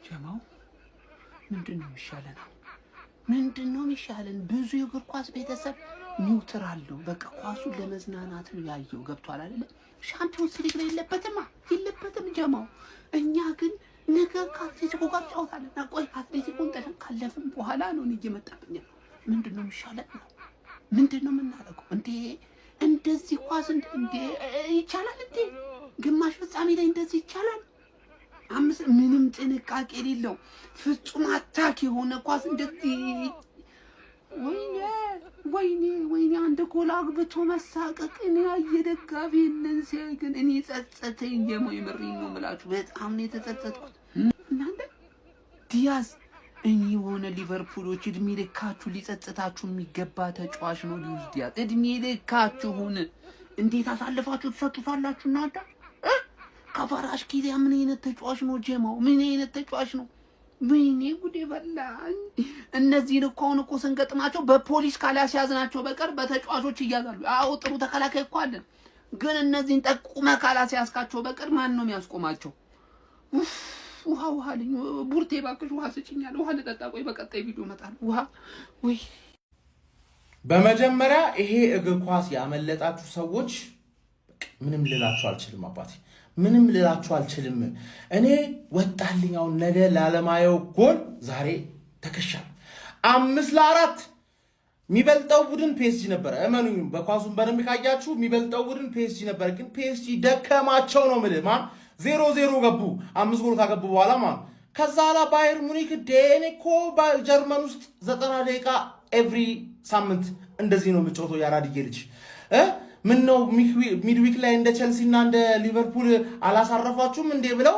ጀማው ምንድነው የሚሻለን? ብዙ የእግር ኳስ ቤተሰብ ኒውትራል ነው። በቃ ኳሱን ለመዝናናት ነው ያየው። ገብቷል አይደለ? ሻምፒዮንስ ሊግ ላይ የለበትም ጀማው። እኛ ግን ነገ ከአትሌቲኮ ጋር ጫወታለን። ቆይ አትሌቲኮን ጥለን ካለፍን በኋላ ነው እየመጣብኝ ነው። ምንድነው የሚሻለን ነው? ምንድነው የምናደርገው እንዴ? እንደዚህ ኳስ እንዴ ይቻላል እንዴ? ግማሽ ፍጻሜ ላይ እንደዚህ ይቻላል? ምንም ጥንቃቄ የሌለው ፍጹም አታክ የሆነ ኳስ እንደዚህ ወይኔ አንድ ጎል አግብቶ መሳቀቅ። እኔ የደጋፊ እነዚህ ግን እኔ ጸጸተኝ። የምሬን ነው የምላችሁ፣ በጣም ነው የተጸጸትኩት። እናንተ ዲያዝ እኔ የሆነ ሊቨርፑሎች እድሜ ልካችሁ ሊጸጸታችሁ የሚገባ ተጫዋች ነው ሉዊስ ዲያዝ። እድሜ ልካችሁን እንዴት አሳልፋችሁ ትሰጡታላችሁ እናንተ? ከፈራሽ ኪሊያ ምን አይነት ተጫዋች ነው ጀማው? ምን አይነት ተጫዋች ነው? ወይኔ ጉዴ በላኝ። እነዚህን እኮ አሁን እኮ ስንገጥማቸው በፖሊስ ካላስያዝናቸው በቀር በተጫዋቾች ይያዛሉ። አዎ ጥሩ ተከላካይ እኮ አለን፣ ግን እነዚህን ጠቁመ ካላስያዝካቸው በቀር ማን ነው የሚያስቆማቸው? ውሃ ልኝ ቡርቴ ባክሽ ውሃ ስጭኛል። ውሃ ልጠጣ። ቆይ በቀጣይ ቪዲዮ እመጣለሁ። ውሃ ወይ በመጀመሪያ ይሄ እግር ኳስ ያመለጣችሁ ሰዎች ምንም ልላችሁ አልችልም። አባቴ ምንም ልላችሁ አልችልም። እኔ ወጣልኝ አሁን ነገ ላለማየው ጎል ዛሬ ተከሻል። 5-4 የሚበልጠው ቡድን ፒኤስጂ ነበር። እመኑኝ፣ በኳሱን በደንብ ካያችሁ የሚበልጠው ቡድን ፒኤስጂ ነበር። ግን ፒኤስጂ ደከማቸው ነው የምልህ። ማን 0-0 ገቡ። 5 ጎል ካገቡ በኋላ ማን ከዛ ላ ባየር ሙኒክ ዴኔኮ በጀርመን ውስጥ 90 ደቂቃ ኤቭሪ ሳምንት እንደዚህ ነው የምትጮተው። ያራድዬ ልጅ ምን ነው ሚድዊክ ላይ እንደ ቸልሲ እና እንደ ሊቨርፑል አላሳረፋችሁም እንዴ ብለው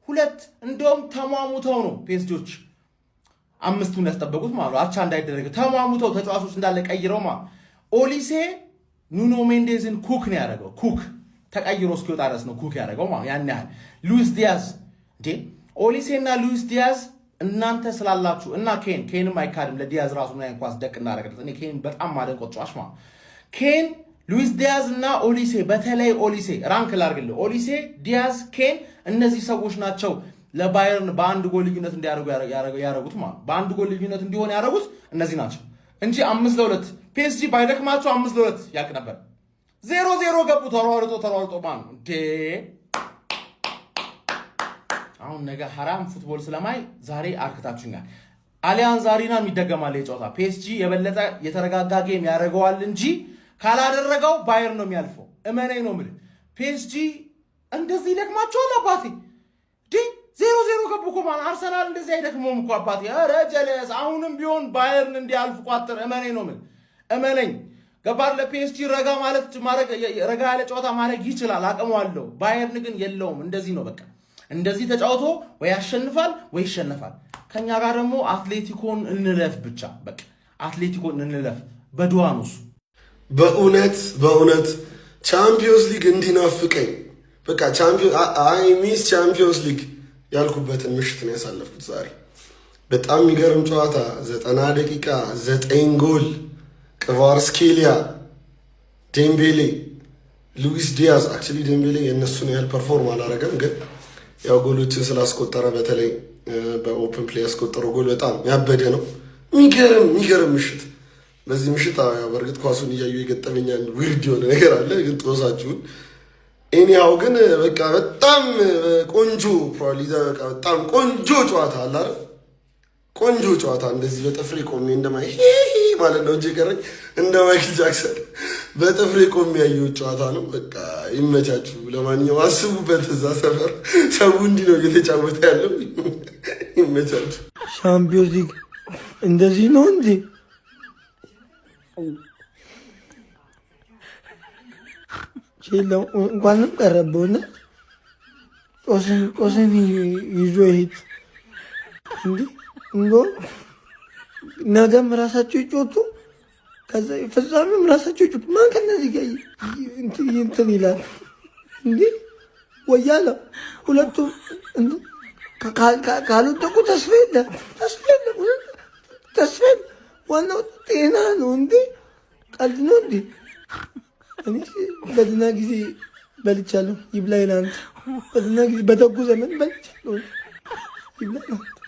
ሁለት እንደውም ተሟሙተው ነው ፒኤስጂዎች 5ቱን ያስጠበቁት ማለት አቻ እንዳይደረግ ተሟሙተው ተጫዋቾች እንዳለ ቀይረው ማለት ኦሊሴ ኑኖ ሜንዴዝን ኩክ ነው ያደረገው። ኩክ ተቀይሮ እስኪወጣ ድረስ ነው ኩክ ያደረገው ማለት ያን ያህል። ሉዊስ ዲያዝ እንዴ ኦሊሴ እና ሉዊስ ዲያዝ እናንተ ስላላችሁ እና ኬንም አይካድም። ለዲያዝ ራሱ ምን አይነት ኳስ ደቅ እናደረገለት። እኔ ኬን በጣም ማደንቆ ተጫዋች ማለት ኬን ሉዊስ ዲያዝ እና ኦሊሴ፣ በተለይ ኦሊሴ ራንክ ላርግልህ። ኦሊሴ፣ ዲያዝ፣ ኬን እነዚህ ሰዎች ናቸው ለባየርን በአንድ ጎል ልዩነት እንዲያደርጉ ያደረጉት ማለት በአንድ ጎል ልዩነት እንዲሆን ያደረጉት እነዚህ ናቸው እንጂ 5-2 ፒኤስጂ ባይደክማቸው 5-2 ያቅ ነበር። 0-0 ገቡ ተሯርጦ ማለት እንዴ። አሁን ነገ ሐራም ፉትቦል ስለማይ ዛሬ አርክታችሁኛል። አሊያንዝ አሪና የሚደገማል የጨዋታ ፒኤስጂ የበለጠ የተረጋጋ ጌም ያደርገዋል እንጂ ካላደረገው ባየር ነው የሚያልፈው። እመኔ ነው የምልህ። ፒኤስጂ እንደዚህ ይደክማቸዋል አባቴ። 0-0 ገቡ እኮ ማለት አርሰናል እንደዚህ አይደክመውም እኮ አባቴ። ኧረ ጀለስ አሁንም ቢሆን ባየርን እንዲያልፍ ቋጥር። እመኔ ነው የምልህ። እመነኝ። ገባር ለፒኤስጂ ረጋ ያለ ጨዋታ ማድረግ ይችላል፣ አቅሙ አለው። ባየርን ግን የለውም። እንደዚህ ነው በቃ። እንደዚህ ተጫውቶ ወይ ያሸንፋል ወይ ይሸነፋል። ከኛ ጋር ደግሞ አትሌቲኮን እንለፍ ብቻ በቃ አትሌቲኮን እንለፍ በዱዓ ነው እሱ። በእውነት ቻምፒዮንስ ሊግ እንዲናፍቀኝ በቃ ሚስ ቻምፒዮንስ ሊግ ያልኩበትን ምሽት ነው ያሳለፍኩት ዛሬ። በጣም የሚገርም ጨዋታ 90 ደቂቃ 9 ጎል ክቫራትስኬሊያ፣ ዴምቤሌ፣ ሉዊስ ዲያዝ። አክቹሊ ዴምቤሌ የእነሱን ያህል ፐርፎርም አላረገም፣ ግን ያው ጎሎችን ስላስቆጠረ በተለይ በኦፕን ፕሌይ ያስቆጠረው ጎል በጣም ያበደ ነው። የሚገርም ምሽት። በዚህ ምሽት በእርግጥ ኳሱን እያዩ የገጠመኛል ዊርድ የሆነ ነገር አለ፣ ግን ጦሳችሁን ኤኒያው ግን በቃ በጣም ቆንጆ በጣም ቆንጆ ጨዋታ አለ አይደል? ቆንጆ ጨዋታ እንደዚህ በጥፍሬ ቆሜ እንደማይ ማለት ነው እንጂ ቀረኝ እንደ ማይክል ጃክሰን በጥፍሬ ቆሜ ያየው ጨዋታ ነው። በቃ ይመቻችሁ። ለማንኛውም አስቡበት፣ እዛ ሰፈር ሰው እንዲህ ነው እየተጫወተ ያለው። ይመቻችሁ። ሻምፒዮንስ ሊግ እንደዚህ ነው እንዴ? እንኳንም ቀረበውና ቆስን ይዞ ይሄድ እንዴ እንጎ ነገም ራሳቸው ይጮቱ፣ ከዛ ፍጻሜም ራሳቸው ይጮቱ። ማን ከነዚህ ጋር እንትን ይላል እንዴ? ወያለ ሁለቱም ካልወደቁ ተስፋ የለም። ዋናው ጤና ነው እንዴ? ቀልድ ነው እንዴ? እኔ በድና ጊዜ በልቻለሁ፣ ይብላኝ ለአንተ። በድና ጊዜ በደጉ ዘመን በልቻለሁ፣ ይብላኝ ለአንተ።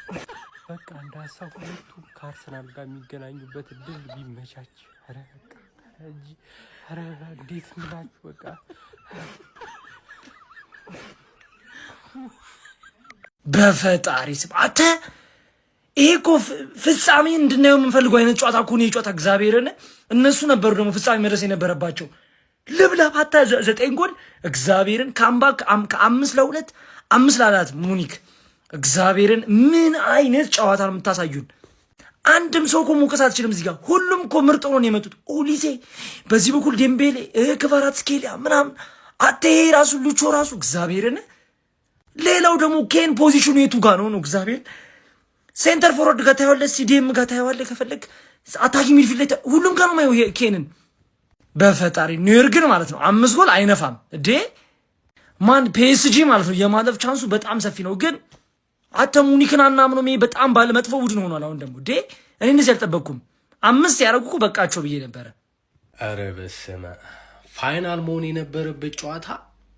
ሀሳብ ሁለቱ ከአርሰናል ጋር የሚገናኙበት እድል ቢመቻች። ኧረ እንዴት ምላችሁ በቃ በፈጣሪ ስም አንተ ይሄ እኮ ፍጻሜ እንድናየው የምንፈልገው አይነት ጨዋታ እኮ ነው የጨዋታ እግዚአብሔርን እነሱ ነበሩ ደግሞ ፍጻሜ መድረስ የነበረባቸው። ልብለብ አታ 9 ጎል እግዚአብሔርን ካምባክ ከ5-2 5-4 ሙኒክ እግዚአብሔርን ምን አይነት ጨዋታ ነው የምታሳዩን? አንድም ሰው እኮ መውቀስ አትችልም እዚህ ጋር። ሁሉም እኮ ምርጥ ሆኖ ነው የመጡት። ኦሊሴ በዚህ በኩል ዴምቤሌ ክቫራትስኬሊያ ምናምን አቴ ራሱ ሉቾ ራሱ እግዚአብሔርን። ሌላው ደግሞ ኬን ፖዚሽኑ የቱ ጋር ነው እግዚአብሔር ሴንተር ፎርወርድ ጋር ታየዋለህ፣ ሲዲኤም ጋር ታየዋለህ፣ ከፈለግ አታኪ ሚድፊልድ ላይ ሁሉም ጋር ነው ማየው ኬንን። በፈጣሪ ኒውዮርክ ግን ማለት ነው 5 ጎል አይነፋም እንዴ ማን ፒኤስጂ ማለት ነው የማለፍ ቻንሱ በጣም ሰፊ ነው። ግን አተ ሙኒክን አናምነው በጣም ባለ መጥፎ ቡድን ሆኗል። አሁን ደግሞ እኔ እንደዚህ አልጠበቅኩም። 5 ያደረጉ እኮ በቃቸው ብዬ ነበረ። ኧረ በስመ ፋይናል መሆን የነበረበት ጨዋታ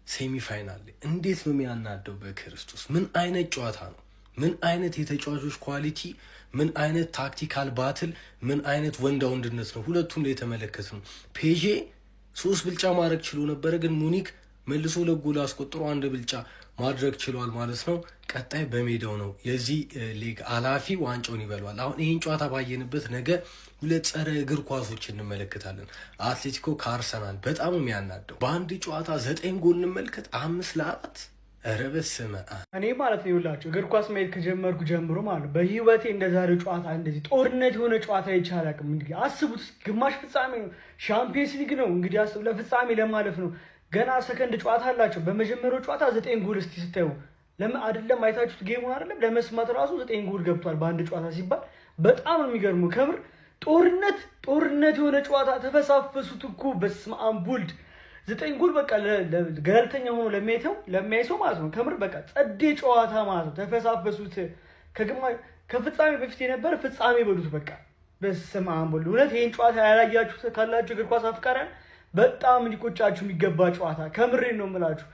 ሴሚ ፋይናል እንዴት ነው የሚያናደው? በክርስቶስ ምን አይነት ጨዋታ ነው? ምን አይነት የተጫዋቾች ኳሊቲ፣ ምን አይነት ታክቲካል ባትል፣ ምን አይነት ወንዳ ወንድነት ነው ሁለቱም ላይ የተመለከት ነው። ፔዤ 3 ብልጫ ማድረግ ችሎ ነበረ፣ ግን ሙኒክ መልሶ ለጎል አስቆጥሮ 1 ብልጫ ማድረግ ችሏል ማለት ነው። ቀጣይ በሜዳው ነው የዚህ ሊግ አላፊ ዋንጫውን ይበሏል። አሁን ይህን ጨዋታ ባየንበት ነገ 2 ጸረ እግር ኳሶች እንመለከታለን። አትሌቲኮ ከአርሰናል በጣም የሚያናደው በአንድ ጨዋታ 9 ጎል እንመልከት 5-4 ኧረ በስመ አብ። እኔ ማለት ነው ይኸውላችሁ እግር ኳስ ማየት ከጀመርኩ ጀምሮ ማለት በህይወቴ እንደዛሬው ጨዋታ እንደዚህ ጦርነት የሆነ ጨዋታ ይቻል አቅም እንግዲህ አስቡት። ግማሽ ፍጻሜ ነው፣ ሻምፒየንስ ሊግ ነው እንግዲህ አስቡ። ለፍጻሜ ለማለፍ ነው። ገና ሰከንድ ጨዋታ አላቸው። በመጀመሪያው ጨዋታ 9 ጎል እስቲ ስታዩ ለምን አይደለም አይታችሁት ጌሙን አይደለም ለመስማት ራሱ 9 ጎል ገብቷል በአንድ ጨዋታ ሲባል በጣም ነው የሚገርመው። ከምር ጦርነት የሆነ ጨዋታ ተፈሳፈሱት እኮ በስመ አብ ወልድ 9 ጎል በቃ ገለልተኛ ሆኖ ለሚያይ ሰው ማለት ነው። ከምር በቃ ጸዴ ጨዋታ ማለት ነው። ተፈሳፈሱት። ከፍጻሜ በፊት የነበረ ፍጻሜ በሉት በቃ በስመ አብ ወልድ። እውነት ይሄን ጨዋታ ያላያችሁት ካላችሁ እግር ኳስ አፍቃሪያን በጣም ሊቆጫችሁ የሚገባ ጨዋታ ከምሬን ነው የምላችሁ።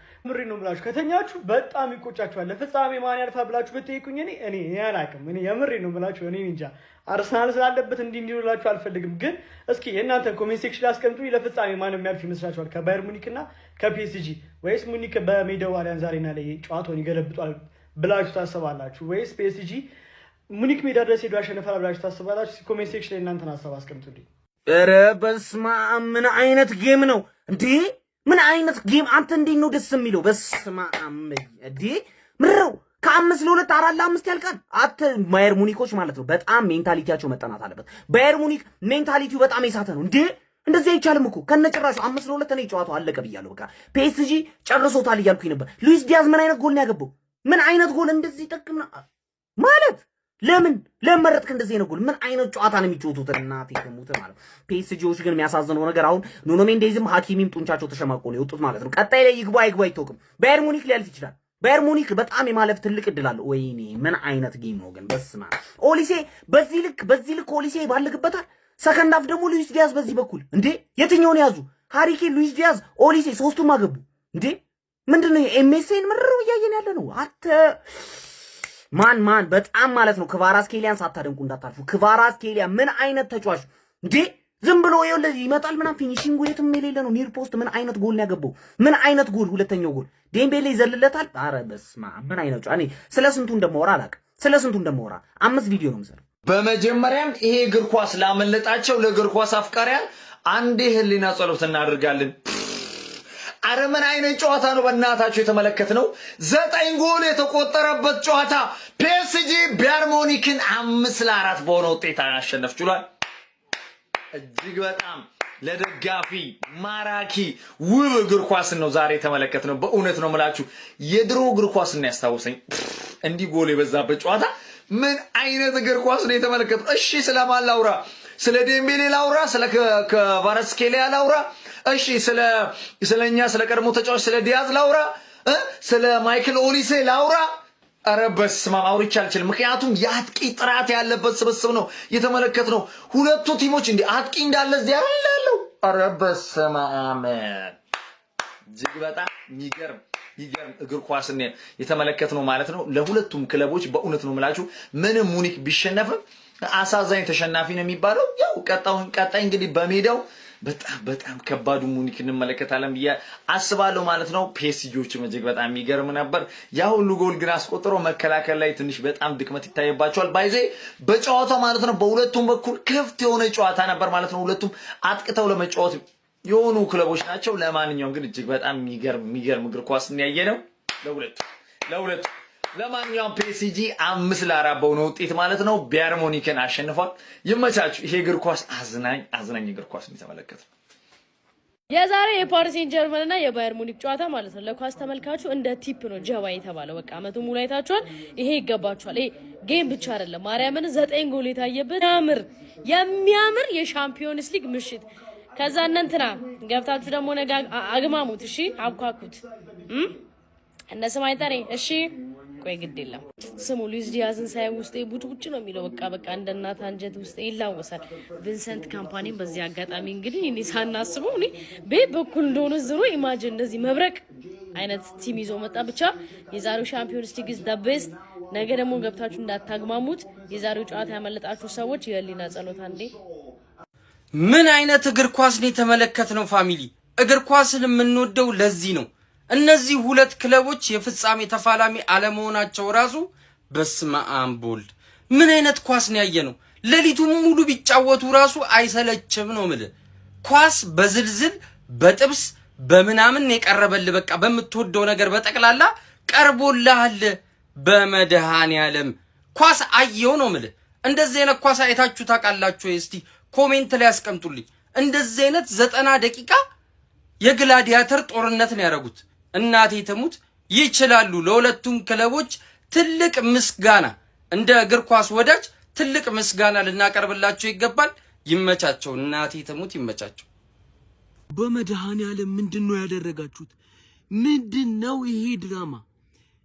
ከተኛችሁ በጣም ይቆጫችኋል። ለፍጻሜ ማን ያልፋ ብላችሁ ብትጠይቁኝ እኔ አላውቅም። እኔ የምሬን ነው የምላችሁ። እኔ እንጃ አርሰናል ስላለበት እንዲላችሁ አልፈልግም። ግን እስኪ የእናንተ ኮሜንት ሴክሽን ላይ አስቀምጡኝ። ለፍጻሜ ማን የሚያልፍ ይመስላችኋል? ከባየር ሙኒክ እና ከፒኤስጂ ወይስ ሙኒክ በሜዳው አሊያንዝ አሬና ላይ ጨዋታውን ይገለብጧል ብላችሁ ታስባላችሁ? ወይስ ፒኤስጂ ሙኒክ ሜዳ ድረስ ሄዶ ያሸንፋል ብላችሁ ታስባላችሁ? ኮሜንት ሴክሽን ላይ እናንተን ሀሳብ አስቀምጡልኝ። ኧረ በስመ አብ ምን አይነት ጌም ነው እንዴ? ምን አይነት ጌም! አንተ እንዴት ነው ደስ የሚለው? በስመ አብ እንዴ ምረው ከ5-2 4-5 ያልቃል። አተ ባየር ሙኒኮች ማለት ነው በጣም ሜንታሊቲያቸው መጠናት አለበት። ባየር ሙኒክ ሜንታሊቲው በጣም የሳተ ነው እንዴ። እንደዚህ አይቻልም እኮ ከነጭራሹ 5-2 እኔ ጨዋታው አለቀ ብያለሁ። በቃ ፒኤስጂ ጨርሶታል እያልኩኝ ነበር። ሉዊስ ዲያዝ ምን አይነት ጎል ነው ያገባው? ምን አይነት ጎል እንደዚህ ጠቅምና ማለት ለምን መረጥክ እንደዚህ ነው ጎል? ምን አይነት ጨዋታ ነው የሚጫወቱት? እናቴ ከሞተ ማለት ፒኤስጂዎች ግን የሚያሳዝነው ነገር አሁን ኑኖ ሜንዴዝም ሀኪሚም ጡንቻቸው ተሸማቆ ነው የወጡት ማለት ነው። ቀጣይ ላይ ይግባ አይታወቅም። ባየር ሙኒክ ሊያልፍ ይችላል። ባየር ሙኒክ በጣም የማለፍ ትልቅ እድል አለው። ወይኔ ምን አይነት ጌም ነው ግን! በስማ ኦሊሴ በዚህ ልክ ኦሊሴ ባልግበታል። ሰከንድ አፍ ደግሞ ሉዊስ ዲያዝ በዚህ በኩል እንዴ የትኛውን ያዙ? ሃሪኬን፣ ሉዊስ ዲያዝ፣ ኦሊሴ ሶስቱም አገቡ እንዴ! ምንድነው ኤምኤስኤን ምርር እያየን ያለ ነው አተ ማን በጣም ማለት ነው። ክቫራትስኬሊያን ሳታደንቁ እንዳታልፉ። ክቫራትስኬሊያ ምን አይነት ተጫዋች እንዴ! ዝም ብሎ ይኸውልህ ይመጣል ምናምን ፊኒሺንግ የትም የሌለ ነው። ኒር ፖስት ምን አይነት ጎል ነው ያገባው? ምን አይነት ጎል! ሁለተኛው ጎል ዴምቤሌ ይዘልለታል። ኧረ በስመ አብ ምን አይነት እኔ ስለ ስንቱ እንደማወራ አላውቅም። ስለ ስንቱ እንደማወራ 5 ቪዲዮ ነው የምሰራው። በመጀመሪያም ይሄ እግር ኳስ ላመለጣቸው ለእግር ኳስ አፍቃሪያን አንዴ ህሊና ጸሎት እናደርጋለን። አረ ምን አይነት ጨዋታ ነው በእናታችሁ የተመለከትነው! 9 ጎል የተቆጠረበት ጨዋታ ፒኤስጂ ባየር ሙኒክን 5-4 በሆነ ውጤት አሸነፍ ችሏል። እጅግ በጣም ለደጋፊ ማራኪ ውብ እግር ኳስን ነው ዛሬ የተመለከትነው። በእውነት ነው የምላችሁ የድሮ እግር ኳስን ያስታውሰኝ እንዲህ ጎል የበዛበት ጨዋታ። ምን አይነት እግር ኳስ ነው የተመለከትነው! እሺ ስለማን ላውራ? ስለ ዴምቤሌ ላውራ? ስለ ክቫራትስኬሊያ ላውራ? እሺ ስለኛ ስለ ቀድሞ ተጫዋች ስለ ዲያዝ ላውራ? ስለ ማይክል ኦሊሴ ላውራ? ኧረ በስመ አብ አውርቼ አልችልም። ምክንያቱም የአጥቂ ጥራት ያለበት ስብስብ ነው የተመለከትነው። ሁለቱ ቲሞች እንዲህ አጥቂ እንዳለ እዚህ ያለው ኧረ በስመ አብ እጅግ በጣም የሚገርም ይገርም እግር ኳስን የተመለከትነው ማለት ነው። ለሁለቱም ክለቦች በእውነት ነው የምላችሁ ምንም ሙኒክ ቢሸነፍም አሳዛኝ ተሸናፊ ነው የሚባለው። ያው ቀጣይ እንግዲህ በሜዳው በጣም ከባዱ ሙኒክ እንመለከታለን ብዬ አስባለሁ ማለት ነው። ፒኤስጂዎች እጅግ በጣም የሚገርም ነበር። ያ ሁሉ ጎል ግን አስቆጥሮ መከላከል ላይ ትንሽ በጣም ድክመት ይታየባቸዋል። ባይዜ በጨዋታው ማለት ነው በሁለቱም በኩል ክፍት የሆነ ጨዋታ ነበር ማለት ነው። ሁለቱም አጥቅተው ለመጫወት የሆኑ ክለቦች ናቸው። ለማንኛውም ግን እጅግ በጣም የሚገርም እግር ኳስ ያየነው ለሁለቱ ለማንኛውም ፒኤስጂ 5-4 በሆነ ውጤት ማለት ነው ባየር ሙኒክን አሸንፏል። ይመቻችሁ። ይሄ እግር ኳስ አዝናኝ እግር ኳስ ተመለከቱ። የዛሬ የፓሪስ ሴን ጀርመን እና የባየር ሙኒክ ጨዋታ ማለት ነው ለኳስ ተመልካቹ እንደ ቲፕ ነው ጀባ የተባለው። በቃ አመቱ ሙሉ አይታችኋል። ይሄ ይገባችኋል። ይሄ ጌም ብቻ አይደለም። ማርያምን 9 ጎል የታየበት የሚያምር የሻምፒዮንስ ሊግ ምሽት። ከዛ እንትና ገብታችሁ ደግሞ ነገ አግማሙት። እሺ አብኳኩት እነ ስማይጠኔ እሺ ቆይ ግድ የለም ስሙ ሉዊስ ዲያዝን ሳይ ውስጥ ቡጭ ነው የሚለው። በቃ እንደ እናት አንጀት ውስጥ ይላወሳል። ቪንሰንት ካምፓኒን በዚህ አጋጣሚ እንግዲህ እኔ ሳናስበው እኔ በኩል እንደሆነ ዝሮ ኢማጂን እንደዚህ መብረቅ አይነት ቲም ይዞ መጣ። ብቻ የዛሬው ሻምፒዮንስ ሊግ ኢዝ ዘ ቤስት። ነገ ደግሞ ገብታችሁ እንዳታግማሙት። የዛሬው ጨዋታ ያመለጣችሁ ሰዎች የህሊና ጸሎት አንዴ። ምን አይነት እግር ኳስ ነው የተመለከትነው ፋሚሊ? እግር ኳስን የምንወደው ለዚህ ነው። እነዚህ ሁለት ክለቦች የፍጻሜ ተፋላሚ አለመሆናቸው ራሱ በስመ አብ ወልድ ምን አይነት ኳስ ነው ያየነው? ሌሊቱን ሙሉ ቢጫወቱ ራሱ አይሰለችም ነው ማለት። ኳስ በዝልዝል በጥብስ በምናምን የቀረበል በቃ በምትወደው ነገር በጠቅላላ ቀርቦልሃል። በመድኃኔዓለም ኳስ አየው ነው ማለት። እንደዚህ አይነት ኳስ አይታችሁ ታውቃላችሁ? እስቲ ኮሜንት ላይ አስቀምጡልኝ። እንደዚህ አይነት 90 ደቂቃ የግላዲያተር ጦርነት ነው ያደረጉት። እናቴ ተሙት ይችላሉ። ለሁለቱም ክለቦች ትልቅ ምስጋና እንደ እግር ኳስ ወዳጅ ትልቅ ምስጋና ልናቀርብላቸው ይገባል። ይመቻቸው። እናቴ ተሙት ይመቻቸው። በመድኃኔዓለም ምንድነው ያደረጋችሁት? ምንድነው ይሄ ድራማ?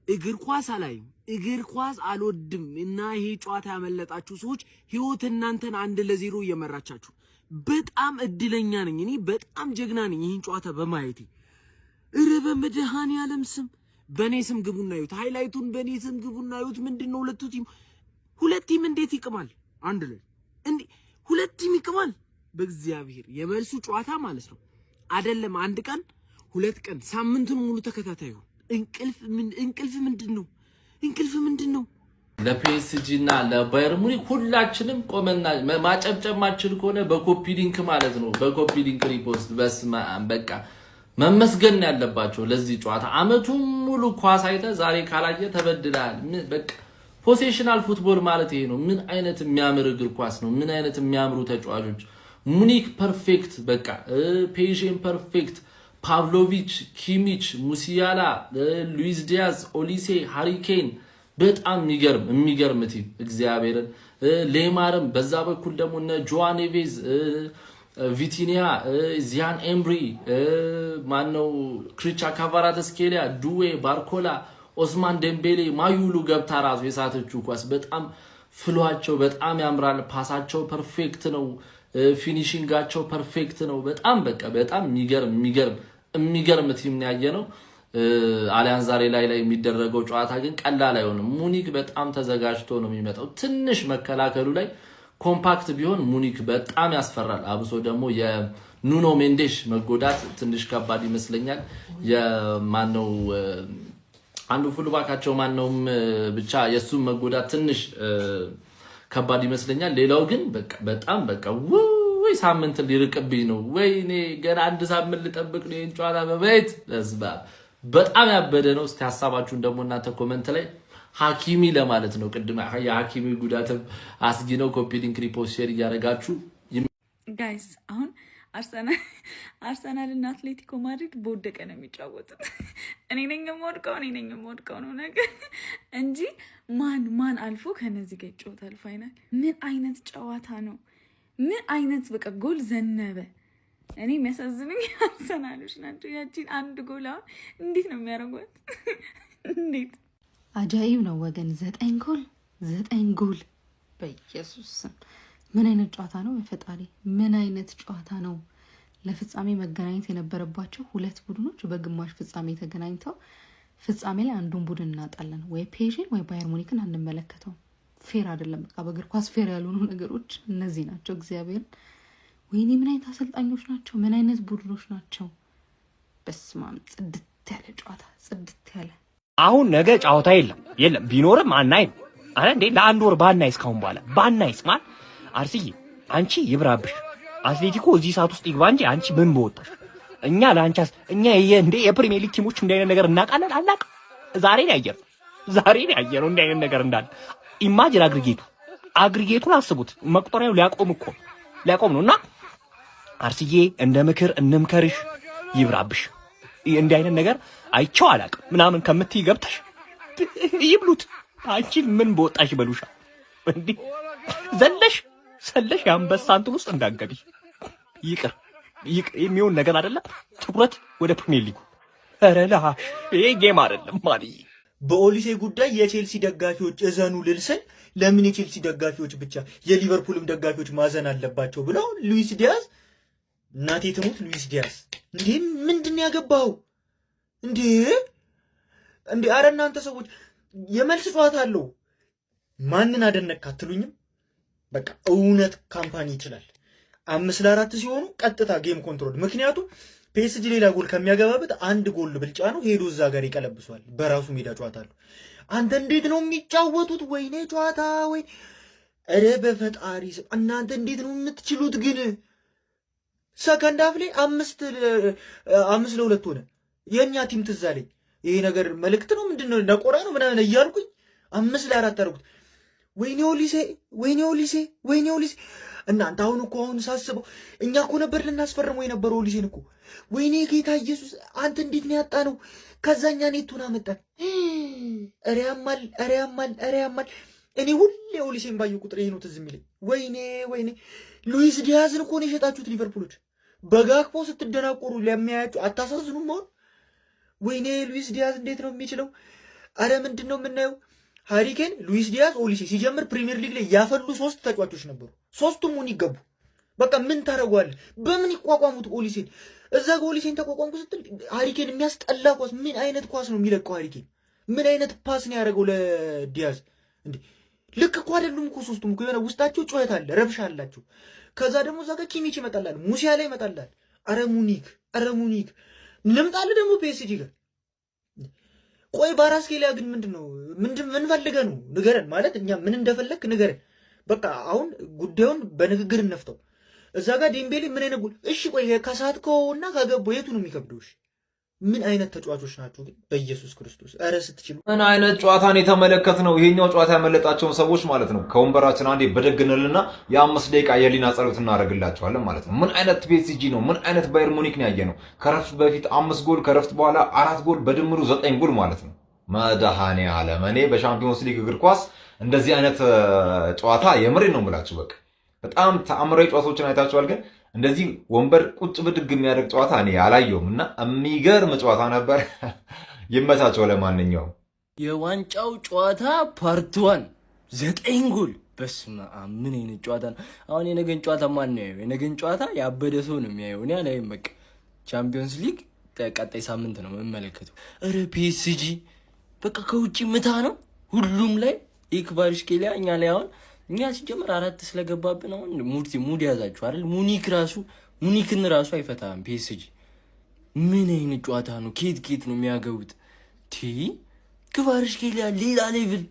እግር ኳስ አላይም፣ እግር ኳስ አልወድም እና ይሄ ጨዋታ ያመለጣችሁ ሰዎች ህይወት እናንተን 1-0 እየመራቻችሁ በጣም እድለኛ ነኝ። እኔ በጣም ጀግና ነኝ ይሄን ጨዋታ በማየቴ። እረ በመድኃኔዓለም ስም በኔ ስም ግቡና ይዩት። ሃይላይቱን በኔ ስም ግቡና ይዩት። ምንድነው ሁለት ቲም እንዴት ይቅማል? አንድ ላይ እንዴ ሁለት ቲም ይቅማል? በእግዚአብሔር የመልሱ ጨዋታ ማለት ነው አይደለም። አንድ ቀን 2 ቀን ሳምንቱን ሙሉ ተከታታዩ እንቅልፍ ምንድነው? ለፒኤስጂ እና ለባየር ሙኒክ ሁላችንም ቆመና ማጨብጨማችን ከሆነ በኮፒ ሊንክ ማለት ነው። በኮፒ ሊንክ ሪፖስት በቃ መመስገን ያለባቸው ለዚህ ጨዋታ። አመቱን ሙሉ ኳስ አይተ ዛሬ ካላየ ተበድላል። በቃ ፖሴሽናል ፉትቦል ማለት ይሄ ነው። ምን አይነት የሚያምር እግር ኳስ ነው! ምን አይነት የሚያምሩ ተጫዋቾች! ሙኒክ ፐርፌክት፣ በቃ ፔዥን ፐርፌክት፣ ፓቭሎቪች፣ ኪሚች፣ ሙሲያላ፣ ሉዊስ ዲያዝ፣ ኦሊሴ፣ ሃሪኬን በጣም የሚገርም ቲም እግዚአብሔርን። ሌማርም በዛ በኩል ደግሞ እነ ጆዋኔቬዝ፣ ቪቲኒያ፣ ዚያን ኤምብሪ፣ ማነው ክሪቻ ካቫራተስኬሊያ፣ ዱዌ፣ ባርኮላ፣ ኦስማን ዴምቤሌ፣ ማዩሉ ገብታ ራሱ የሳተችው ኳስ በጣም ፍሏቸው በጣም ያምራል። ፓሳቸው ፐርፌክት ነው። ፊኒሺንጋቸው ፐርፌክት ነው። በጣም የሚገርም ቲም ያየነው። አሊያንዝ አሬና ላይ የሚደረገው ጨዋታ ግን ቀላል አይሆንም። ሙኒክ በጣም ተዘጋጅቶ ነው የሚመጣው። ትንሽ መከላከሉ ላይ ኮምፓክት ቢሆን ሙኒክ በጣም ያስፈራል። አብሶ ደግሞ የኑኖ ሜንዴሽ መጎዳት ትንሽ ከባድ ይመስለኛል። የማነው አንዱ ፉልባካቸው ማነውም ብቻ የሱም መጎዳት ትንሽ ከባድ ይመስለኛል። ሌላው ግን በጣም ወይ ሳምንት ሊርቅብኝ ነው ወይኔ ገና 1 ሳምንት ልጠብቅ ነው ይሄን ጨዋታ በቤት ለዝባ በጣም ያበደ ነው። እስቲ ሐሳባችሁን ደግሞ እናንተ ኮሜንት ላይ ሐኪሚ ለማለት ነው። ቅድም የሐኪሚ ጉዳትም አስጊ ነው። ኮፒ ሊንክ ሪፖስት ሼር እያደረጋችሁ ጋይስ አሁን አርሰናል እና አትሌቲኮ ማድሪድ በወደቀ ነው የሚጫወቱት። እኔ ነኝ የምወድቀው ነው ነገር እንጂ ማን አልፎ ከነዚህ ጋር ይጫወታል ፋይናል? ምን አይነት ጨዋታ ነው? ምን አይነት በቃ ጎል ዘነበ። እኔ የሚያሳዝኑኝ አርሰናሎች ናቸው። ያቺን 1 ጎል አሁን እንዴት ነው የሚያደርጓት? እንዴት አጃኢብ ነው ወገን። 9 ጎል በኢየሱስ ስም። ምን አይነት ጨዋታ ነው? በፈጣሪ ምን አይነት ጨዋታ ነው? ለፍጻሜ መገናኘት የነበረባቸው 2 ቡድኖች በግማሽ ፍጻሜ ተገናኝተው ፍጻሜ ላይ አንዱን ቡድን እናጣለን። ወይ ፔዥን ወይ ባየር ሙኒክን አንመለከተው። ፌር አይደለም። በቃ በእግር ኳስ ፌር ያልሆኑ ነገሮች እነዚህ ናቸው። እግዚአብሔርን ወይኔ ምን አይነት አሰልጣኞች ናቸው! ምን አይነት ቡድኖች ናቸው! በስማም ጽድት ያለ ጨዋታ ጽድት ያለ። አሁን ነገ ጨዋታ የለም ቢኖርም አናይም። አረ እንዴ ለአንድ ወር ባናይስ ካሁን በኋላ ባናይስ ማለት አርስዬ አንቺ ይብራብሽ አትሌቲኮ እዚህ ሰዓት ውስጥ ይግባ እንጂ አንቺ ምን በወጣሽ እኛ ለአንቻስ እኛ እንደ የፕሪሚየር ሊግ ቲሞች እንደ አይነት ነገር እናውቃለን አናውቅ ዛሬ ነው ያየነው እንደ አይነት ነገር እንዳለ ኢማጂን አግሪጌቱን አስቡት መቁጠሪያው ሊያቆም ነውና አርስዬ እንደ ምክር እንምከርሽ ይብራብሽ እንደ አይነት ነገር አይቼው አላውቅም ምናምን ከምትይ ገብተሽ ይብሉት አንቺ ምን በወጣሽ በሉሻ እንዴ ዘለሽ የአንበሳ እንትን ውስጥ እንዳትገቢ ይቅር የሚሆን ነገር አይደለም። ትኩረት ወደ ፕሪሚየር ሊጉ። ኧረ ላሽ ይሄ ጌም አይደለም ማለት በኦሊሴ ጉዳይ የቼልሲ ደጋፊዎች እዘኑ ልልስል ለምን የቼልሲ ደጋፊዎች ብቻ የሊቨርፑልም ደጋፊዎች ማዘን አለባቸው ብለው ሉዊስ ዲያዝ እናቴ ትሙት ሉዊስ ዲያዝ እንዴ ምንድን ያገባው እንዴ አረ እናንተ ሰዎች የመልስ ጨዋታ አለው ማንን አደነቅ አትሉኝም? በቃ እውነት ካምፓኒ ይችላል 5-4 ሲሆኑ ቀጥታ ጌም ኮንትሮል። ምክንያቱም ፒኤስጂ ሌላ ጎል ከሚያገባበት አንድ ጎል ብልጫ ነው ሄዶ እዛ ጋር ይቀለብሷል። በራሱ ሜዳ ጨዋታ አለው። አንተ እንዴት ነው የሚጫወቱት? ወይኔ ጨዋታ ወይ እረ በፈጣሪ እናንተ እንዴት ነው የምትችሉት? ግን ሰከንድ አፍ ላይ 5-2 ሆነ። የኛ ቲም ትዝ አለኝ። ይሄ ነገር መልእክት ነው ምንድነው ነቆራ ነው ምናምን እያልኩኝ 5-4 አደረጉት። ወይኔ ኦሊሴ እናንተ አሁን ሳስበው እኛ እኮ ነበር ልናስፈርመው የነበረው ኦሊሴን እኮ። ወይኔ ጌታ ኢየሱስ አንተ እንዴት ነው ያጣ ነው? ከዛኛ ኔቱን አመጣን። ኧረ ያማል። እኔ ሁሌ ኦሊሴን ባየሁ ቁጥር ይሄ ነው ትዝ የሚለኝ። ወይኔ ሉዊስ ዲያዝን እኮ ነው የሸጣችሁት ሊቨርፑሎች። በጋክፖ ስትደናቆሩ ለሚያያችሁ አታሳዝኑም? አሁን ወይኔ ሉዊስ ዲያዝ እንዴት ነው የሚችለው? አረ ምንድን ነው የምናየው? ሃሪኬን፣ ሉዊስ ዲያዝ፣ ኦሊሴ ሲጀምር ፕሪሚየር ሊግ ላይ ያፈሉ 3 ተጫዋቾች ነበሩ። 3ቱም ሙን ይገቡ። በቃ ምን ታረጋዋለህ? በምን ይቋቋሙት ኦሊሴን? እዛ ጋር ኦሊሴን ተቋቋምኩ ስትል ሃሪኬን የሚያስጠላ ኳስ፣ ምን አይነት ኳስ ነው የሚለቀው ሃሪኬን? ምን አይነት ፓስ ነው ያደረገው ለዲያዝ? እንዴ ልክ እኮ አይደሉም እኮ 3ቱም እኮ የሆነ ውስጣቸው ጩኸት አለ፣ ረብሻ አላቸው። ከዛ ደግሞ እዛ ጋር ኪሚች ይመጣላል፣ ሙሲያላ ይመጣላል። አረ ሙኒክ ልምጣልህ ደግሞ ፒኤስጂ ጋር ቆይ ባራስኬሊያ ግን ምን ፈልገህ ነው ንገረን። ማለት እኛ ምን እንደፈለክ ንገረን። በቃ አሁን ጉዳዩን በንግግር እንፍተው። እዛ ጋር ዴምቤሌ ምን አይነት ጎል? እሺ ቆይ ከሳትከውና ከገባው የቱ ነው የሚከብደው? እሺ ምን አይነት ተጫዋቾች ናቸው ግን በኢየሱስ ክርስቶስ! ኧረ ስትችሉ ምን አይነት ጨዋታን የተመለከትነው? ይሄኛው ጨዋታ ያመለጣቸውን ሰዎች ማለት ነው ከወንበራችን አንዴ በደግንልና የ5 ደቂቃ የሊና ጸሎት እናደርግላቸዋለን ማለት ነው። ምን አይነት ፒኤስጂ ነው? ምን አይነት ባየር ሙኒክ ነው ያየነው? ከረፍት በፊት 5 ጎል፣ ከረፍት በኋላ 4 ጎል፣ በድምሩ 9 ጎል ማለት ነው። መድኃኔዓለም እኔ በሻምፒዮንስ ሊግ እግር ኳስ እንደዚህ አይነት ጨዋታ የምሬ ነው የምላችሁ። በቃ በጣም ተአምራዊ ጨዋታዎችን አይታችኋል ግን እንደዚህ ወንበር ቁጭ ብድግ የሚያደርግ ጨዋታ እኔ አላየሁም እና የሚገርም ጨዋታ ነበር። ይመቻቸው። ለማንኛውም የዋንጫው ጨዋታ ፓርት 1 9 ጎል። በስመ አብ ምን አይነት ጨዋታ ነው! አሁን የነገን ጨዋታ ማን ነው ያየው? የነገን ጨዋታ ያበደ ሰው ነው የሚያየው። እኔ አላየም። በቃ ቻምፒዮንስ ሊግ ቀጣይ ሳምንት ነው የምመለከተው። ኧረ ፒኤስጂ በቃ ከውጪ ምታ ነው ሁሉም ላይ ኢክቫርሽኬሊያ እኛ ላይ አሁን እኛ ሲጀመር 4 ስለገባብን አሁን ሙድ ያዛችሁ አይደል? ሙኒክን ራሱ አይፈታም ፒኤስጂ። ምን አይነት ጨዋታ ነው? ኬት ነው የሚያገቡት? ክቫርሽኬሊያ ሌላ ሌቭል።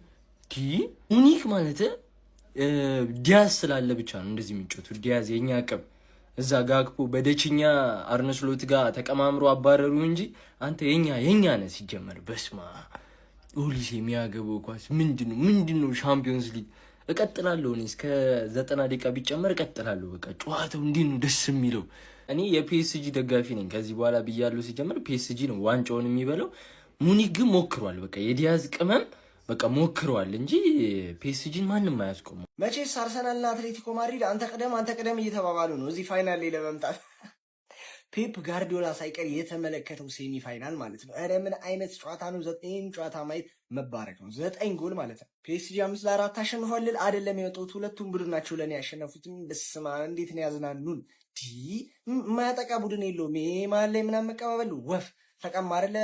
ሙኒክ ማለት ዲያዝ ስላለ ብቻ ነው እንደዚህ የሚጫወቱት። ዲያዝ የኛ አቅም እዛ ጋክፖ በደችኛ አርነ ስሎት ጋር ተቀማምሮ አባረሩ እንጂ አንተ የኛ ነህ ሲጀመር። በስማ ኦሊሴ የሚያገበው ኳስ ምንድነው? ሻምፒዮንስ ሊግ እቀጥላለሁ እኔ እስከ 90 ደቂቃ ቢጨመር እቀጥላለሁ። በቃ ጨዋታው እንዴት ነው ደስ የሚለው። እኔ የፒኤስጂ ደጋፊ ነኝ ከዚህ በኋላ ብያለሁ። ሲጀመር ፒኤስጂ ነው ዋንጫውን የሚበላው። ሙኒክ ግን ሞክሯል። በቃ የዲያዝ ቅመም በቃ ሞክሯል እንጂ ፒኤስጂን ማንም አያስቆሙ። መቼስ አርሰናልና አትሌቲኮ ማድሪድ አንተ ቅደም እየተባባሉ ነው እዚህ ፋይናል ላይ ለመምጣት። ፔፕ ጋርዲዮላ ሳይቀር የተመለከተው ሴሚ ፋይናል ማለት ነው። ኧረ ምን አይነት ጨዋታ ነው! 9 ጨዋታ ማየት መባረክ ነው። 9 ጎል ማለት ነው። ፒኤስጂ 5-4 አሸንፏል አይደለም የወጡት ሁለቱም ቡድን ናቸው ለኔ ያሸነፉት። በስማ እንዴት ነው ያዝናኑን! የማያጠቃ ቡድን የለውም። ይሄ መሀል ላይ ምናምን መቀባበል ወፍ ተቀማ አይደለ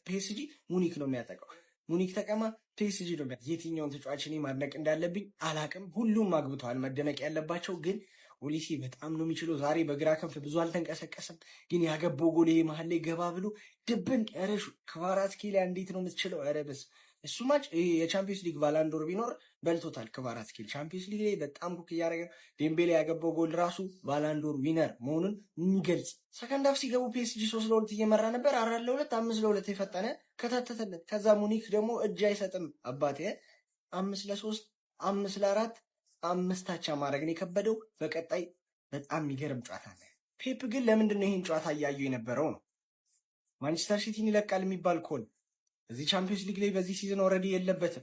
ፒኤስጂ ሙኒክ ነው የሚያጠቃው። ሙኒክ ተቀማ ፒኤስጂ ነው የሚያጠቃው። የትኛውን ተጫዋች እኔ ማድነቅ እንዳለብኝ አላቅም። ሁሉም አግብተዋል። መደነቅ ያለባቸው ግን ኦሊሴ በጣም ነው የሚችለው። ዛሬ በግራ ክንፍ ብዙ አልተንቀሳቀሰም፣ ግን ያገባው ጎል ይሄ መሀል ላይ ገባ ብሎ ድብን ቀረሹ ክቫራትስኬሊያ እንዴት ነው የምትችለው? ኧረ በስ እሱ ማች የቻምፒዮንስ ሊግ ባላንዶር ቢኖር በልቶታል። ክቫራትስኬሊ ቻምፒዮንስ ሊግ ላይ በጣም ኩክ እያደረገ ዴምቤሌ ያገባው ጎል ራሱ ባላንዶር ዊነር መሆኑን የሚገልጽ። ሰከንድ ሃፍ ሲገቡ ፒኤስጂ 3-2 እየመራ ነበር። 4-2 5-2 የፈጠነ ከተተተለት። ከዛ ሙኒክ ደግሞ እጅ አይሰጥም አባቴ 5-3 5-4 አምስታቻ ማድረግ ነው የከበደው። በቀጣይ በጣም የሚገርም ጨዋታ አለ። ፔፕ ግን ለምንድን ነው ይህን ጨዋታ እያዩ የነበረው ነው? ማንቸስተር ሲቲን ይለቃል የሚባል ኮል እዚህ ቻምፒዮንስ ሊግ ላይ በዚህ ሲዝን ኦልሬዲ የለበትም።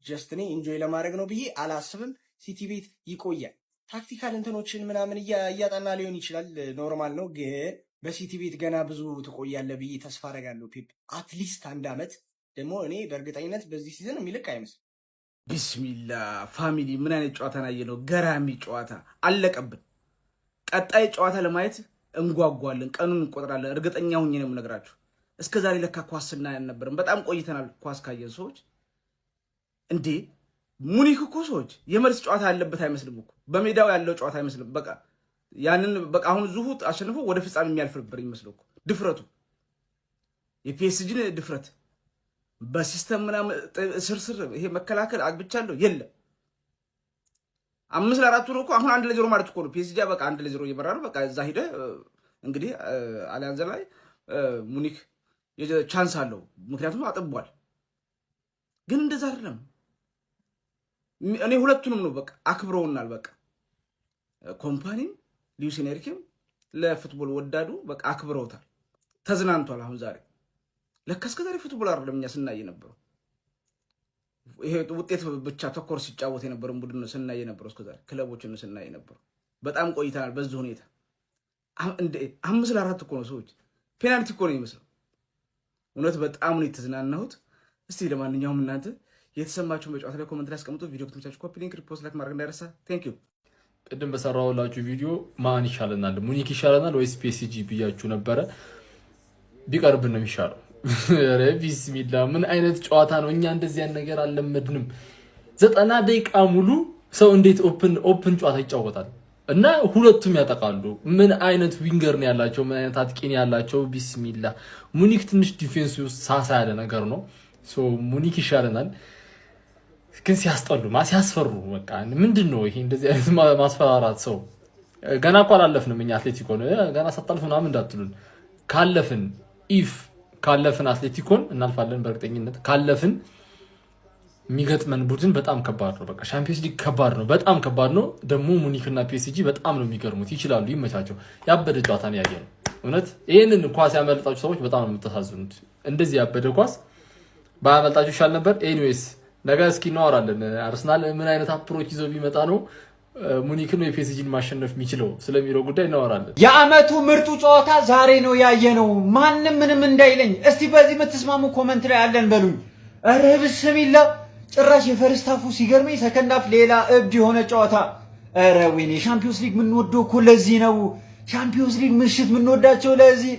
ጀስት እኔ ኢንጆይ ለማድረግ ነው ብዬ አላስብም። ሲቲ ቤት ይቆያል። ታክቲካል እንትኖችን ምናምን እያጠና ሊሆን ይችላል፣ ኖርማል ነው። ግን በሲቲ ቤት ገና ብዙ ትቆያለ ብዬ ተስፋ አደርጋለሁ። ፔፕ አትሊስት 1 ዓመት ደግሞ እኔ በእርግጠኝነት በዚህ ሲዝን የሚልቅ አይመስልም። ቢስሚላ ፋሚሊ ምን አይነት ጨዋታ ናየ ነው? ገራሚ ጨዋታ አለቀብን። ቀጣይ ጨዋታ ለማየት እንጓጓለን፣ ቀኑን እንቆጥራለን። እርግጠኛ ሁኜ ነው የምነግራችሁ። እስከ ዛሬ ለካ ኳስ ስናየን ነበርን። በጣም ቆይተናል ኳስ ካየን ሰዎች። እንዴ ሙኒክ እኮ ሰዎች የመልስ ጨዋታ ያለበት አይመስልም እኮ በሜዳው ያለው ጨዋታ አይመስልም። በቃ ያንን በቃ አሁን ዙሁት አሸንፎ ወደ ፍጻሜ የሚያልፍ ነበር ይመስለው እኮ። ድፍረቱ የፒኤስጂን ድፍረት በሲስተም ምናምን ስርስር ይሄ መከላከል አግብቻለሁ የለም 5-4 ነው እኮ አሁን 1-0 ማለት እኮ ነው። ፒኤስጂ በቃ 1-0 እየመራ ነው። በቃ እዛ ሄደ እንግዲህ አሊያንዝ ላይ ሙኒክ ቻንስ አለው፣ ምክንያቱም አጥቧል። ግን እንደዛ አይደለም። እኔ ሁለቱንም ነው በቃ አክብረውናል። በቃ ኮምፓኒም ሉዊስ ኤንሪኬም ለፉትቦል ወዳዱ በቃ አክብረውታል፣ ተዝናንቷል። አሁን ዛሬ ለካ እስከ ዛሬ ፉትቦል አይደለም እኛ ስናይ ነበረው፣ ይሄ ውጤት ብቻ ተኮር ሲጫወት የነበረውን ቡድን ነው ስናይ ነበረው። እስከ ዛሬ ክለቦችን ነው ስናይ ነበረው። በጣም ቆይተናል በዚህ ሁኔታ። 5-4 እኮ ነው ሰዎች፣ ፔናልቲ እኮ ነው የሚመስለው። እውነት በጣም ነው የተዝናናሁት። እስቲ ለማንኛውም እናንተ የተሰማችሁን በጨዋታ ላይ ኮሜንት ላይ አስቀምጡ። ቪዲዮ ከተመቻችሁ ኮፒ ሊንክ፣ ሪፖስት፣ ላይክ ማድረግ እንዳይረሳ። ቴንክ ዩ። ቅድም በሰራሁላችሁ ቪዲዮ ማን ይሻለናል ሙኒክ ይሻለናል ወይስ ፒኤስጂ ብያችሁ ነበረ። ቢቀርብን ነው የሚሻለው። ኧረ ቢስሚላ ምን አይነት ጨዋታ ነው? እኛ እንደዚህ አይነት ነገር አልለመድንም። 90 ደቂቃ ሙሉ ሰው እንዴት ኦፕን ጨዋታ ይጫወታል? እና ሁለቱም ያጠቃሉ። ምን አይነት ዊንገር ነው ያላቸው? ምን አይነት አጥቂ ነው ያላቸው? ቢስሚላ ሙኒክ ትንሽ ዲፌንስ ውስጥ ሳሳ ያለ ነገር ነው። ሶ ሙኒክ ይሻለናል። ግን ሲያስጠሉ ሲያስፈሩ በቃ ምንድነው ይሄ? እንደዚህ አይነት ማስፈራራት። ሰው ገና እኮ አላለፍንም እኛ አትሌቲኮን ገና ሳታልፉ ምናምን እንዳትሉን። ካለፍን አትሌቲኮን እናልፋለን በእርግጠኝነት። ካለፍን የሚገጥመን ቡድን በጣም ከባድ ነው። በቃ ሻምፒዮንስ ሊግ ከባድ ነው፣ በጣም ከባድ ነው። ደግሞ ሙኒክና ፒኤስጂ በጣም ነው የሚገርሙት። ይችላሉ፣ ይመቻቸው። ያበደ ጨዋታ ነው ያየነው። እውነት ይሄንን ኳስ ያመለጣችሁ ሰዎች በጣም ነው የምትሳዝኑት። እንደዚህ ያበደ ኳስ ባያመልጣችሁ ይሻል ነበር። ኤኒዌይስ ነገ እስኪ እናወራለን። አርሰናል ምን አይነት አፕሮች ይዞ ቢመጣ ነው ሙኒክን ወይ ፒኤስጂን ማሸነፍ የሚችለው ስለሚለው ጉዳይ እናወራለን። የአመቱ ምርጡ ጨዋታ ዛሬ ነው ያየነው። ማንም ምንም እንዳይለኝ። እስቲ በዚህ የምትስማሙ ኮመንት ላይ አለን በሉኝ። ኧረ ብስሚላ ጭራሽ የፈርስት ሃፉ ሲገርመኝ ሰከንድ ሃፍ ሌላ እብድ የሆነ ጨዋታ። ኧረ ወይኔ ሻምፒዮንስ ሊግ የምንወደው እኮ ለዚህ ነው። ሻምፒዮንስ ሊግ ምሽት የምንወዳቸው ለዚህ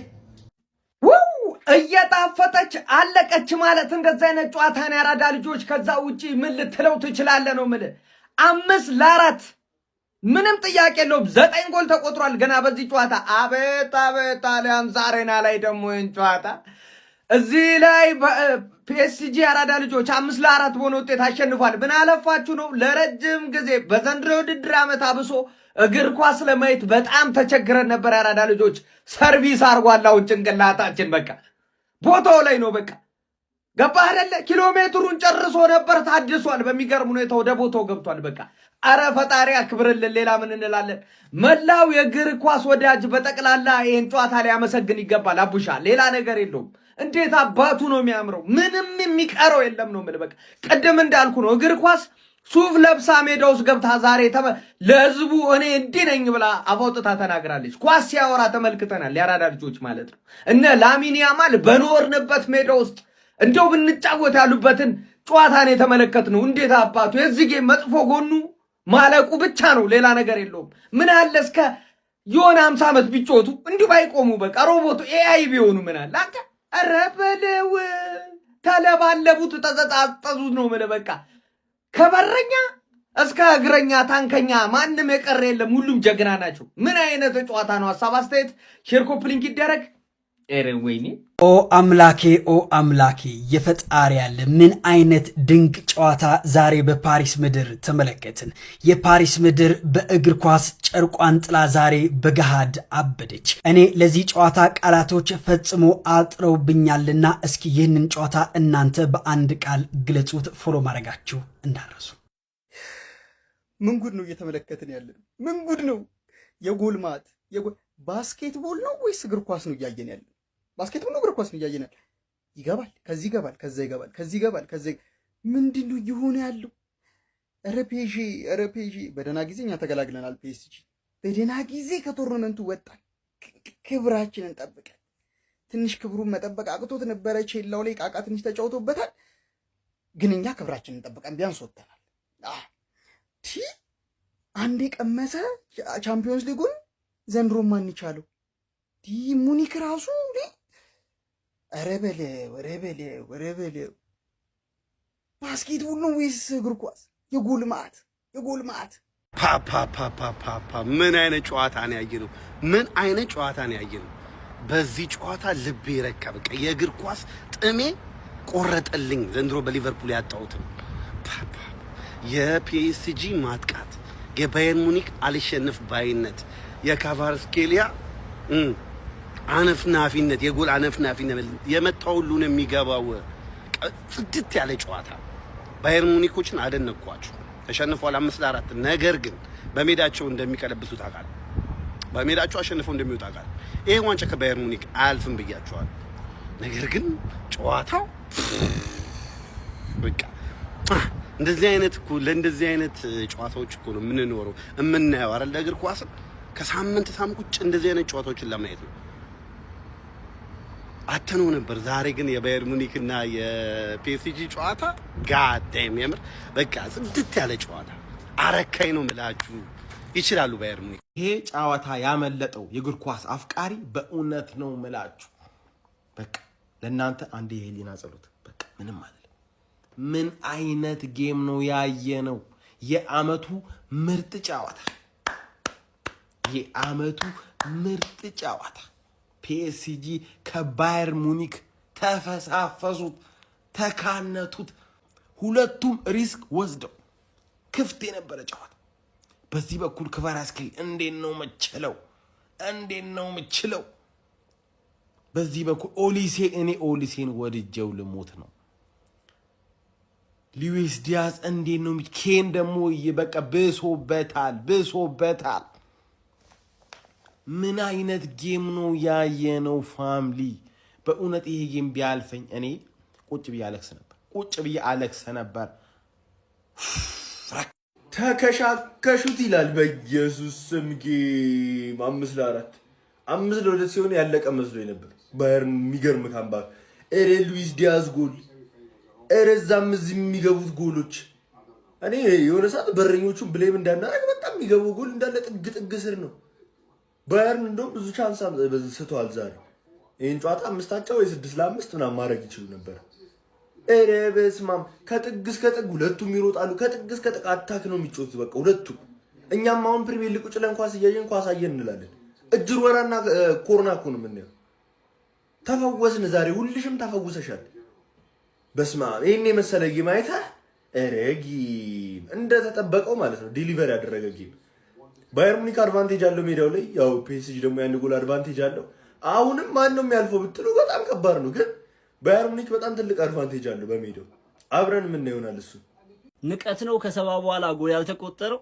እየጣፈጠች አለቀች ማለት እንደዛ አይነት ጨዋታ ነው ያራዳ ልጆች። ከዛ ውጪ ምን ልትለው ትችላለህ ነው የምልህ። 5-4 ምንም ጥያቄ የለውም። 9 ጎል ተቆጥሯል ገና በዚህ ጨዋታ። አቤት አቤት! አሊያንዝ አሬና ላይ ደግሞ ይህን ጨዋታ እዚህ ላይ ፒኤስጂ አራዳ ልጆች 5-4 በሆነ ውጤት አሸንፏል። ምን አለፋችሁ ነው ለረጅም ጊዜ በዘንድሮ ውድድር ዓመት አብሶ እግር ኳስ ለማየት በጣም ተቸግረን ነበር። አራዳ ልጆች ሰርቪስ አርጓል። አሁን ጭንቅላታችን በቃ ቦታው ላይ ነው። በቃ ገባህ አይደለ? ኪሎ ሜትሩን ጨርሶ ነበር፣ ታድሷል። በሚገርም ሁኔታ ወደ ቦታው ገብቷል። በቃ አረ ፈጣሪ አክብርልን። ሌላ ምን እንላለን? መላው የእግር ኳስ ወዳጅ በጠቅላላ ይህን ጨዋታ ሊያመሰግን ይገባል። አቡሻ ሌላ ነገር የለውም። እንዴት አባቱ ነው የሚያምረው! ምንም የሚቀረው የለም ነው የምልህ። በቃ ቅድም እንዳልኩ ነው እግር ኳስ ሱፍ ለብሳ ሜዳ ውስጥ ገብታ ዛሬ ለህዝቡ እኔ እንዲህ ነኝ ብላ አፋውጥታ ተናግራለች። ኳስ ሲያወራ ተመልክተናል። ያራዳ ልጆች ማለት ነው። እነ ላሚን ያማል በኖርንበት ሜዳ ውስጥ እንደው ብንጫወት ያሉበትን ጨዋታን የተመለከትነው። እንዴት አባቱ የዚህ ጌም መጥፎ ጎኑ ማለቁ ብቻ ነው፣ ሌላ ነገር የለውም። ምን አለ እስከ የሆነ 50 ዓመት ቢጮቱ እንዲሁ ባይቆሙ በቃ ሮቦቱ ኤአይ ቢሆኑ ምን አለ አንተ ኧረ በለው ተለባለቡት ተዘጣጠዙት ነው ማለት በቃ ከበረኛ እስከ እግረኛ ታንከኛ ማንም የቀረ የለም ሁሉም ጀግና ናቸው ምን አይነት ጨዋታ ነው ሐሳብ አስተያየት ሼር ኮፕሊንግ ይደረግ ወይኔ ኦ አምላኬ የፈጣሪ ያለ ምን አይነት ድንቅ ጨዋታ ዛሬ በፓሪስ ምድር ተመለከትን። የፓሪስ ምድር በእግር ኳስ ጨርቋን ጥላ ዛሬ በገሃድ አበደች። እኔ ለዚህ ጨዋታ ቃላቶች ፈጽሞ አጥረውብኛልና እስኪ ይህንን ጨዋታ እናንተ በአንድ ቃል ግለጹት። ፎሎ ማድረጋችሁ እንዳረሱ። ምን ጉድ ነው እየተመለከትን ያለን? ምን ጉድ ነው? የጎል ማት ባስኬትቦል ነው ወይስ እግር ኳስ ነው እያየን ያለን? ባስኬትቦል ነው እግር ኳስ ነው እያየን ያለን? ይገባል፣ ከዚህ ይገባል፣ ከዛ ይገባል፣ ከዚህ ይገባል፣ ከዛ ምንድን ነው እየሆነ ያለው? ኧረ ፔዤ በደህና ጊዜ እኛ ተገላግለናል። ፒኤስጂ በደህና ጊዜ ከቶርናመንቱ ወጣን። ክብራችንን ጠብቀን ትንሽ ክብሩን መጠበቅ አቅቶት ነበረ። ቼላው ላይ ቃቃ ትንሽ ተጫውቶበታል። ግን እኛ ክብራችንን ጠብቀን ቢያንስ ወጥተናል። አንዴ ቀመሰ ቻምፒዮንስ ሊጉን ዘንድሮ ማን ይቻለው? ሙኒክ ራሱ ኧረ በለው ባስኬትቦል ነው ወይስ እግር ኳስ? የጎል ማት ፓፓ ምን አይነት ጨዋታ ነው ያየነው? ምን አይነት ጨዋታ ነው ያየነው? በዚህ ጨዋታ ልቤ ረካ። በቃ የእግር ኳስ ጥሜ ቆረጠልኝ። ዘንድሮ በሊቨርፑል ያጣሁት የፒኤስጂ ማጥቃት፣ የባየር ሙኒክ አልሸነፍ ባይነት፣ የካቫርስኬሊያ አነፍናፊነት፣ የጎል አነፍናፊነት የመጣው ሁሉን የሚገባው ጽድት ያለ ጨዋታ። ባየር ሙኒኮችን አደነኳቸው። ተሸንፈዋል 5-4። ነገር ግን በሜዳቸው እንደሚቀለብሱ ታውቃለህ። በሜዳቸው አሸንፈው እንደሚወጣ ታውቃለህ። ይሄ ዋንጫ ከባየር ሙኒክ አያልፍም ብያቸዋል። ነገር ግን ጨዋታው በቃ ለእንደዚህ አይነት ጨዋታዎች እኮ ነው የምንኖረው የምናየው አይደል? እግር ኳስ ከሳምንት ቁጭ እንደዚህ አይነት ጨዋታዎችን ለማየት ነው አተነው ነበር። ዛሬ ግን የባየር ሙኒክ እና የፒኤስጂ ጨዋታ ጋዴም የምር በቃ ጽድት ያለ ጨዋታ አረካኝ ነው የምላችሁ። ይችላሉ ባየር ሙኒክ። ይሄ ጨዋታ ያመለጠው የእግር ኳስ አፍቃሪ በእውነት ነው የምላችሁ። በቃ ለእናንተ አንድ የህሊና ጸሎት። በቃ ምንም ማለት ምን አይነት ጌም ነው ያየነው? የአመቱ ምርጥ ጨዋታ ፒኤስጂ ከባየር ሙኒክ ተፈሳፈሱት፣ ተካነቱት። ሁለቱም ሪስክ ወስደው ክፍት የነበረ ጨዋታ። በዚህ በኩል ክቫራትስኬሊያ እንዴት ነው ምችለው? በዚህ በኩል ኦሊሴ፣ እኔ ኦሊሴን ወድጀው ልሞት ነው። ሉዊስ ዲያዝ እንዴት ነው? ኬን ደግሞ በቃ ብሶበታል። ምን አይነት ጌም ነው ያየነው ፋሚሊ? በእውነት ይሄ ጌም ቢያልፈኝ እኔ ቁጭ ብዬ አለቅስ ነበር። ተከሻከሹት ይላል በኢየሱስ ስም። ጌም 5-4 ሲሆን ያለቀ መስሎኝ ነበር። ባየርን የሚገርም ካምባክ። ሉዊስ ዲያዝ ጎል እረዛም እዚህ የሚገቡት ጎሎች እኔ የሆነ ሰዓት በረኞቹን ብሌም እንዳናረግ በጣም የሚገቡ ጎል እንዳለ ጥግ ስር ነው። ባየርን እንደውም ብዙ ቻንስ ስተዋል ዛሬ። ይህን ጨዋታ 5 ወይ 6-5 ምናምን ማድረግ ይችሉ ነበር። ኧረ በስመ አብ ከጥግ እስከ ጥግ ሁለቱም ይሮጣሉ። ከጥግ እስከ ጥግ አታክ ነው የሚጮቱት በቃ ሁለቱም። እኛም አሁን ፕሪሚየር ሊግ ቁጭ ብለን ኳስ እያየን ኳስ አየን እንላለን። እጅር ወራና ኮርና እኮ ነው የምናየው። ተፈወስን ዛሬ። ሁልሽም ተፈውሰሻል። በስመ አብ ይሄን የመሰለ ጌም አይተህ ጌም እንደተጠበቀው ማለት ነው ዲሊቨር ያደረገ ጌም። ባየር ሙኒክ አድቫንቴጅ አለው ሜዳው ላይ፣ ያው ፒኤስጂ ደግሞ ያን ጎል አድቫንቴጅ አለው። አሁንም ማን ነው የሚያልፈው ብትሉ በጣም ከባድ ነው፣ ግን ባየር ሙኒክ በጣም ትልቅ አድቫንቴጅ አለው በሜዳው። አብረን ምን ይሆናል እሱ ንቀት ነው። ከሰባ በኋላ ጎል ያልተቆጠረው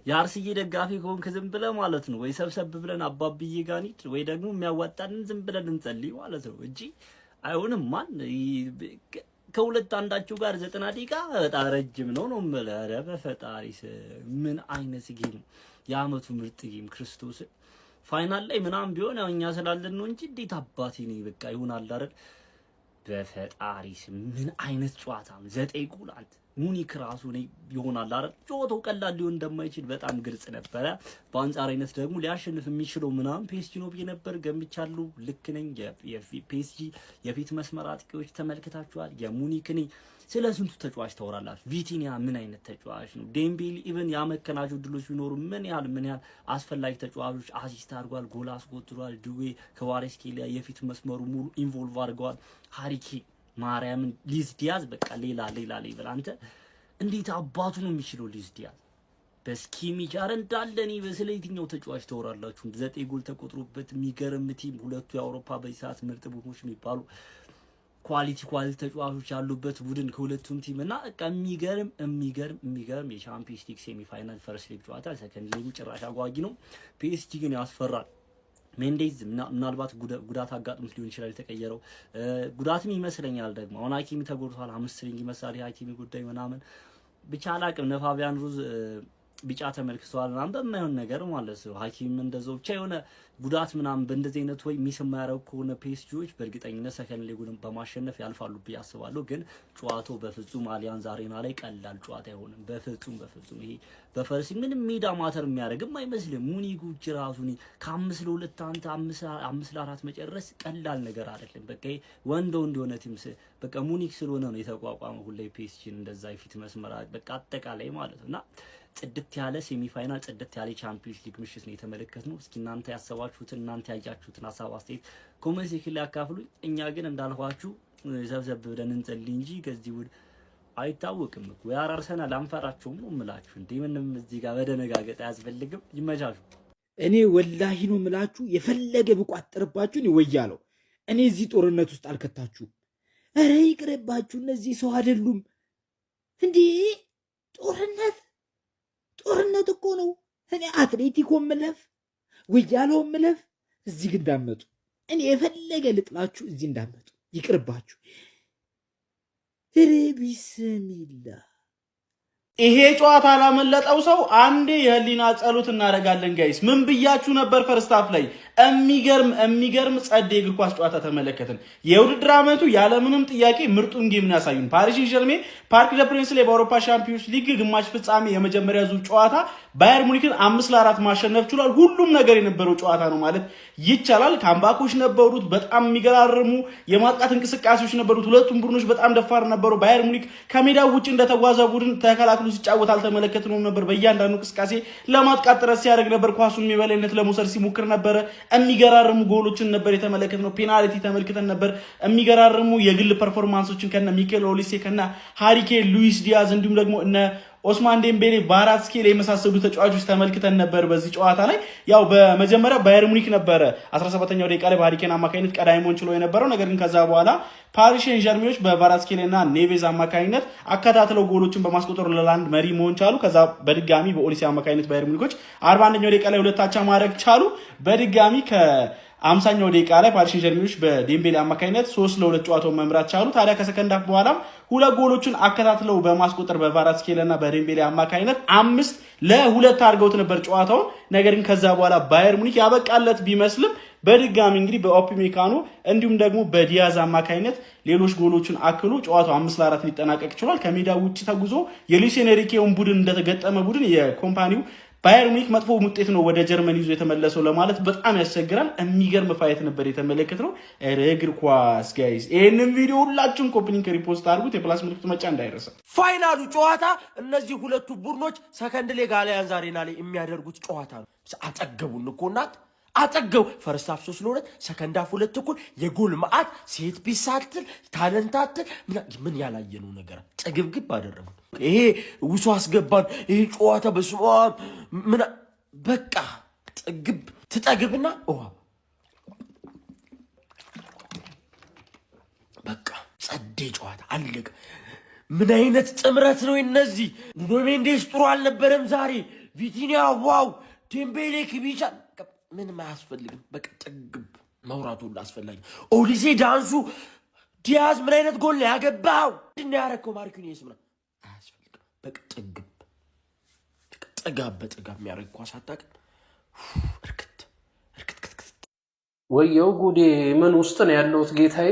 የአርሲዬ ደጋፊ ከሆንክ ዝም ብለህ ማለት ነው ወይ ሰብሰብ ብለን አባብዬ ጋር እንሂድ ወይ ደግሞ የሚያዋጣንን ዝም ብለን እንጸልይ ማለት ነው እንጂ አይሆንም። ማን ከሁለት አንዳችሁ ጋር 90 ደቂቃ በጣም ረጅም ነው የምልህ። ኧረ በፈጣሪ ምን አይነት ጌም! የአመቱ ምርጥ ጌም ክርስቶስ። ፋይናል ላይ ምናምን ቢሆን ያው እኛ ስላለን ነው እንጂ እንዴት አባቴ ነው በቃ ይሆናል አይደል? በፈጣሪስ ምን አይነት ጨዋታ ነው? 9 ጎል አንተ ሙኒክ ራሱ ነው ይሆናል አይደል? ጨዋታው ቀላል ሊሆን እንደማይችል በጣም ግልጽ ነበረ። በአንጻራዊነት ደግሞ ሊያሸንፍ የሚችለው ምናምን ፒኤስጂ ነው ብዬ ነበር ገምቻለሁ። ልክ ነኝ። የፒኤስጂ የፊት መስመር አጥቂዎች ተመልክታችኋል። የሙኒክ ነኝ። ስለ ስንቱ ተጫዋች ታወራላችሁ? ቪቲኒያ ምን አይነት ተጫዋች ነው? ዴምቤሊ ኢቭን ያመከናቸው ድሎች ቢኖሩ ምን ያህል አስፈላጊ ተጫዋቾች አሲስት አድርጓል፣ ጎል አስቆጥሯል። ድዌ ከቫራትስኬሊያ የፊት መስመሩ ሙሉ ኢንቮልቭ አድርገዋል። ሃሪኬ ማርያምን ሊዝ ዲያዝ በቃ ሌላ ይበል። አንተ እንዴት አባቱ ነው የሚችለው ሊዝ ዲያዝ በስኪሚ ጃር እንዳለኔ በስለ የትኛው ተጫዋች ተወራላችሁ? 9 ጎል ተቆጥሮበት የሚገርም ቲም፣ ሁለቱ የአውሮፓ በሰዓት ምርጥ ቡድኖች የሚባሉ ኳሊቲ ተጫዋቾች ያሉበት ቡድን ከሁለቱም ቲም እና በቃ የሚገርም የቻምፒየንስ ሊግ ሴሚ ፋይናል ፈርስት ሊግ ጨዋታ። ሰከንድ ሊጉ ጭራሽ አጓጊ ነው። ፒኤስጂ ግን ያስፈራል። ሜንዴዝ ምናልባት ጉዳት አጋጥሞት ሊሆን ይችላል የተቀየረው ጉዳትም ይመስለኛል። ደግሞ አሁን ሀኪሚ ተጎድቷል። ሃምስትሪንግ ይመስላል የሀኪሚ ጉዳይ ምናምን ብቻ አላቅም። ነፋቢያን ሩዝ ቢጫ ተመልክተዋል ምናምን በማይሆን ነገር ማለት ነው። ሀኪም እንደዛው ብቻ የሆነ ጉዳት ምናምን በእንደዚህ አይነት ወይ ሚስ የማያደርጉ ከሆነ ፒኤስጂዎች በእርግጠኝነት ሰከንድ ሊጉን በማሸነፍ ያልፋሉ ብዬ አስባለሁ። ግን ጨዋታው በፍጹም አሊያንዝ አሬና ላይ ቀላል ጨዋታ አይሆንም። በፍጹም ይሄ በፈርሲ ምንም ሜዳ ማተር የሚያደርግም አይመስልም። ሙኒጉ ራሱ ከ5-2 አንተ 5-4 መጨረስ ቀላል ነገር አይደለም። በቃ ወንዶ እንደሆነ ቲም በቃ ሙኒክ ስለሆነ ነው የተቋቋመው ሁሌ ፒኤስጂን እንደዛ የፊት መስመር በቃ አጠቃላይ ማለት ነውና ጽድት ያለ ሴሚ ፋይናል ጽድት ያለ ቻምፒየንስ ሊግ ምሽት ነው የተመለከትነው። እስኪ እናንተ ያሰባችሁትን እናንተ ያያችሁትን ሀሳብ አስተያየት ኮሜንት ሴክሽን ላይ አካፍሉኝ። እኛ ግን እንዳልኳችሁ ዘብዘብ ብለን እንጸልይ እንጂ ከዚህ ውድ አይታወቅም እኮ ያራርሰናል። አንፈራቸውም ነው የምላችሁ። እንዴ ምንም እዚህ ጋር በደነጋገጥ አያስፈልግም። ይመቻችሁ። እኔ ወላሂ ነው የምላችሁ። የፈለገ ብቋጥርባችሁን ይወያለው እኔ እዚህ ጦርነት ውስጥ አልከታችሁም። ኧረ ይቅርባችሁ። እነዚህ ሰው አይደሉም እንዴ! ጦርነት እኮ ነው። እኔ አትሌቲኮ ምለፍ ወያለው ምለፍ እዚህ ግን እንዳመጡ እኔ የፈለገ ልጥላችሁ እዚህ እንዳመጡ ይቅርባችሁ። ቢስሚላ ይሄ ጨዋታ ላመለጠው ሰው አንዴ የህሊና ጸሎት እናደርጋለን። ጋይስ ምን ብያችሁ ነበር? ፈርስታፍ ላይ የሚገርም ጸዴ እግር ኳስ ጨዋታ ተመለከትን። የውድድር ዓመቱ ያለምንም ጥያቄ ምርጡን ጌም ነው ያሳዩን። ፓሪስ ሴንጀርሜን ፓርክ ደ ፕሪንስ ላይ በአውሮፓ ሻምፒዮንስ ሊግ ግማሽ ፍጻሜ የመጀመሪያ ዙር ጨዋታ ባየር ሙኒክን 5-4 ማሸነፍ ችሏል። ሁሉም ነገር የነበረው ጨዋታ ነው ማለት ይቻላል። ካምባኮች ነበሩት፣ በጣም የሚገራርሙ የማጥቃት እንቅስቃሴዎች ነበሩት። ሁለቱም ቡድኖች በጣም ደፋር ነበሩ። ባየር ሙኒክ ከሜዳው ውጭ እንደተጓዘ ቡድን ተከላክሎ ሲጫወት አልተመለከትነውም ነበር። በእያንዳንዱ እንቅስቃሴ ለማጥቃት ጥረት ሲያደርግ ነበር። ኳሱን የበላይነት ለመውሰድ ሲሞክር ነበረ። የሚገራርሙ ጎሎችን ነበር የተመለከትነው። ፔናልቲ ተመልክተን ነበር። የሚገራርሙ የግል ፐርፎርማንሶችን ከነ ሚኬል ኦሊሴ ከነ ሃሪኬ ሉዊስ ዲያዝ እንዲሁም ደግሞ እነ ኦስማን ዴምቤሌ ቫራትስኬሊያ የመሳሰሉ ተጫዋቾች ተመልክተን ነበር በዚህ ጨዋታ ላይ። ያው በመጀመሪያ ባየር ሙኒክ ነበረ 17ኛው ደቂቃ ላይ በሃሪኬን አማካኝነት ቀዳሚውን ችሎ የነበረው። ነገር ግን ከዛ በኋላ ፓሪስ ሴን ዠርሜኖች በቫራትስኬሊያና ኔቬዝ አማካኝነት አከታትለው ጎሎችን በማስቆጠር ለላንድ መሪ መሆን ቻሉ። ከዛ በድጋሚ በኦሊሴ አማካኝነት ባየር ሙኒኮች 41ኛው ደቂቃ ላይ ሁለታቻ ማድረግ ቻሉ። በድጋሚ ከ50ኛው ደቂቃ ላይ ፓሪስ ሴን ዠርሜኖች በዴምቤሌ አማካኝነት 3-2 ጨዋታውን መምራት ቻሉ። ታዲያ ከሰከንድ ሃፍ በኋላም ሁለት ጎሎችን አከታትለው በማስቆጠር በቫራትስኬሊያና በዴምቤሌ አማካኝነት 5-2 አድርገውት ነበር ጨዋታውን። ነገር ግን ከዛ በኋላ ባየር ሙኒክ ያበቃለት ቢመስልም በድጋሚ እንግዲህ በኦፕሜካኖ እንዲሁም ደግሞ በዲያዝ አማካኝነት ሌሎች ጎሎችን አክሎ ጨዋታው 5-4 ሊጠናቀቅ ችሏል። ከሜዳ ውጭ ተጉዞ የሉዊስ ኤንሪኬውን ቡድን እንደተገጠመ ቡድን የኮምፓኒው ባየር ሙኒክ መጥፎ ውጤት ነው ወደ ጀርመን ይዞ የተመለሰው ለማለት በጣም ያስቸግራል። የሚገርም ፋይት ነበር የተመለከትነው። እግር ኳስ ጋይስ፣ ይህንን ቪዲዮ ሁላችሁም ኮፒ ሪፖስት አድርጉት። የፕላስ ምልክቱ መጫ እንዳይረሳ። ፋይናሉ ጨዋታ እነዚህ ሁለቱ ቡድኖች ሰከንድ ሌግ አሊያንዝ አሬና ላይ የሚያደርጉት ጨዋታ ነው። አጠገቡን እኮ እናት አጠገቡ ፈርስት ሃፍ 3-2 ሰከንድ ሃፍ 2 እኩል የጎል መዓት ሴት ቢሳትል ታለንታትል ምን ያላየነው ነገር ጥግብግብ አደረጉ። ይሄ ውሱ አስገባን። ይሄ ጨዋታ በስሟ ምን በቃ ጥግብ ትጠግብና በቃ ጸዴ ጨዋታ አለቀ። ምን አይነት ጥምረት ነው እነዚህ! ኑኖ ጥሩ አልነበረም ዛሬ። ቪቲኒያ ዋው፣ ዴምቤሌ ክቢቻ ምንም አያስፈልግም። በቃ ጥግብ መውራቱ አስፈላጊ። ኦሊሴ ዳንሱ፣ ዲያዝ ምን አይነት ጎል ነው ያገባው? ምንድን ያረከው? ማርኪኒየስ ምን አያስፈልግም። በቃ ጥግብ ጥጋብ በጥጋብ የሚያደርግ ኳስ አታውቅም። እርክት ወየው ጉዴ! ምን ውስጥ ነው ያለሁት ጌታዬ?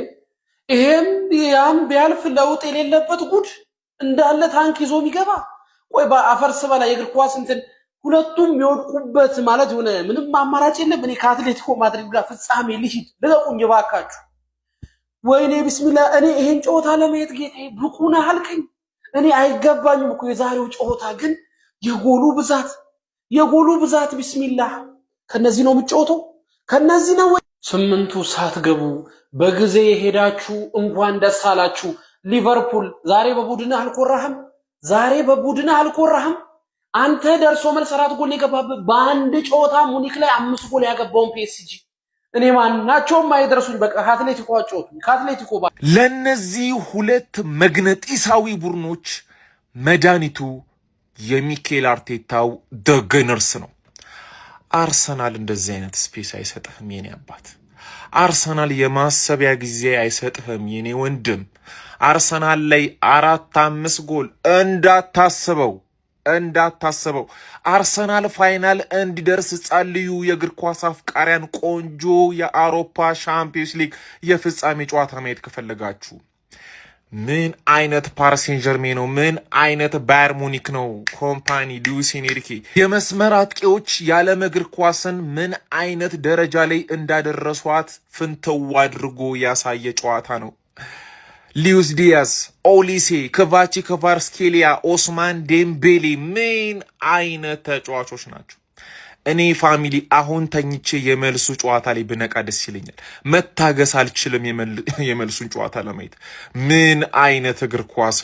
ይሄን ያም ቢያልፍ ለውጥ የሌለበት ጉድ እንዳለ ታንክ ይዞ የሚገባ ቆይ በአፈርስ በላይ የእግር ኳስ እንትን ሁለቱም የሚወድቁበት ማለት ሆነ ምንም አማራጭ የለም። እኔ ከአትሌቲኮ ማድሪድ ጋር ፍጻሜ ልሂድ ልቀቁኝ እባካችሁ። ወይኔ ቢስሚላ እኔ ይሄን ጨዋታ ለማየት ጌታዬ ብቁ ነህ አልከኝ። እኔ አይገባኝም እኮ የዛሬው ጨዋታ ግን የጎሉ ብዛት ቢስሚላ ከነዚህ ነው የምትጫወተው ከነዚህ ነው ወይ? ስምንቱ ሳትገቡ በጊዜ ሄዳችሁ እንኳን ደስ አላችሁ። ሊቨርፑል ዛሬ በቡድንህ አልኮራህም? አንተ ደርሶ መልስ 4 ጎል የገባበት በአንድ ጨዋታ ሙኒክ ላይ 5 ጎል ያገባውን ፒኤስጂ እኔ ማናቸውም አይደርሱኝ። በቃ ከአትሌቲኮ አጫወቱኝ ከአትሌቲኮ ለነዚህ ሁለት መግነጢሳዊ ቡድኖች መድኃኒቱ የሚኬል አርቴታው ደገነርስ ነው። አርሰናል እንደዚህ አይነት ስፔስ አይሰጥህም የኔ አባት። አርሰናል የማሰቢያ ጊዜ አይሰጥህም የኔ ወንድም። አርሰናል ላይ 4-5 ጎል እንዳታስበው። አርሰናል ፋይናል እንዲደርስ ጸልዩ የእግር ኳስ አፍቃሪያን። ቆንጆ የአውሮፓ ሻምፒዮንስ ሊግ የፍጻሜ ጨዋታ ማየት ከፈለጋችሁ ምን አይነት ፓሪስ ሴን ዠርሜን ነው? ምን አይነት ባየር ሙኒክ ነው? ኮምፓኒ ሉዊስ ኤንሪኬ የመስመር አጥቂዎች የዓለም እግር ኳስን ምን አይነት ደረጃ ላይ እንዳደረሷት ፍንተው አድርጎ ያሳየ ጨዋታ ነው። ሉዊስ ዲያዝ፣ ኦሊሴ፣ ክቫቺ ክቫራትስኬሊያ፣ ኦስማን ዴምቤሌ ምን አይነት ተጫዋቾች ናቸው? እኔ ፋሚሊ አሁን ተኝቼ የመልሱ ጨዋታ ላይ ብነቃ ደስ ይለኛል። መታገስ አልችልም የመልሱን ጨዋታ ለማየት። ምን አይነት እግር ኳስ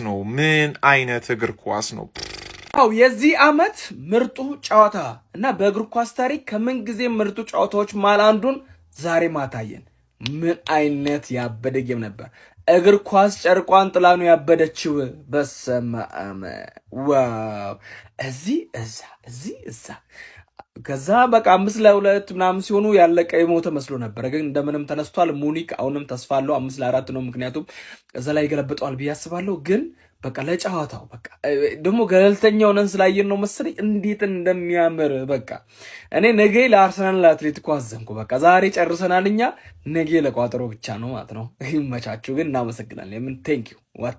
ነው! አው የዚህ አመት ምርጡ ጨዋታ እና በእግር ኳስ ታሪክ ከምን ጊዜ ምርጡ ጨዋታዎች ማል አንዱን ዛሬ ማታየን። ምን አይነት ያበደ ጌም ነበር! እግር ኳስ ጨርቋን ጥላ ነው ያበደችው። በስመ አብ ዋው! እዚህ እዛ ከዛ በቃ 5-2 ምናምን ሲሆኑ ያለቀ የሞተ መስሎ ነበር፣ ግን እንደምንም ተነስቷል። ሙኒክ አሁንም ተስፋ አለው 5-4 ነው፣ ምክንያቱም እዛ ላይ ገለብጠዋል ብዬ አስባለሁ። ግን በቃ ለጨዋታው በቃ ደግሞ ገለልተኛ ሆነን ስላየን ነው መሰለኝ እንዴት እንደሚያምር በቃ እኔ ነገ ለአርሰናል ለአትሌቲኮ አዘንኩ። በቃ ዛሬ ጨርሰናል እኛ፣ ነገ ለቋጠሮ ብቻ ነው ማለት ነው። ይመቻችሁ። ግን እናመሰግናለን። ቴንክ ዩ ዋት